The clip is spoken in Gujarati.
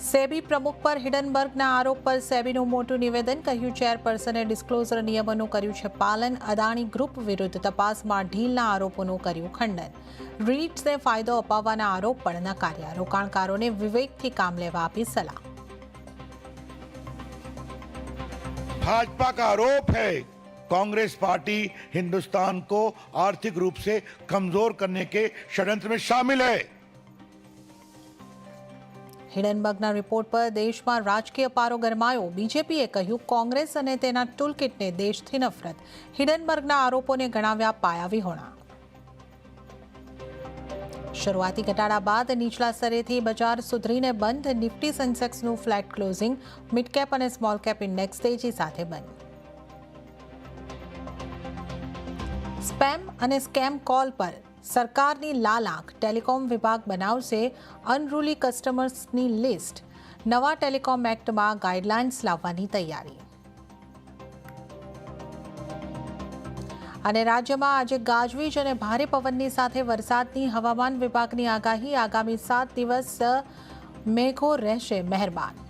સેબી પ્રમુખ પર હિડનબર્ગના આરોપ પર સેબીનું મોટું નિવેદન, કહ્યું ચેરપર્સને ડિસ્ક્લોઝર નિયમોનું કર્યું છે પાલન. અદાણી ગ્રુપ વિરુદ્ધ તપાસમાં ઢીલના આરોપોનું કર્યું ખંડન. રીટ્સને ફાયદો અપાવવાના આરોપ પણ નકાર્યા. રોકાણકારોને વિવેકથી કામ લેવા આપી સલાહ. भाजपा का आरोप है कांग्रेस पार्टी हिंदुस्तान को आर्थिक रूप से कमजोर करने के षड्यंत्र में शामिल है. હિડનબર્ગના રિપોર્ટ પર દેશમાં રાજકીય પારો ગરમાયો. બીજેપીએ કહ્યું કોંગ્રેસ અને તેના ટૂલકિટને દેશથી નફરત. હિડનબર્ગના આરોપોને ગણાવ્યા પાયા વિહોણા. શરૂઆતી ઘટાડા બાદ નીચલા સ્તરેથી બજાર સુધરીને બંધ. નિફ્ટી સેન્સેક્સનું ફ્લેટ ક્લોઝિંગ. મિડ કેપ અને સ્મોલ કેપ ઇન્ડેક્સ તેજી સાથે બંધ. સ્પેમ અને સ્કેમ કોલ પર સરકારની લાલ આંખ. ટેલિકોમ વિભાગ બનાવશે અનરૂલી કસ્ટમર્સની લિસ્ટ. નવા ટેલિકોમ એક્ટમાં ગાઈડલાઇન્સ લાવવાની તૈયારી. અને રાજ્યમાં આજે ગાજવીજ અને ભારે પવનની સાથે વરસાદની હવામાન વિભાગની આગાહી. આગામી 7 દિવસ મેઘો રહેશે મહેરબાન.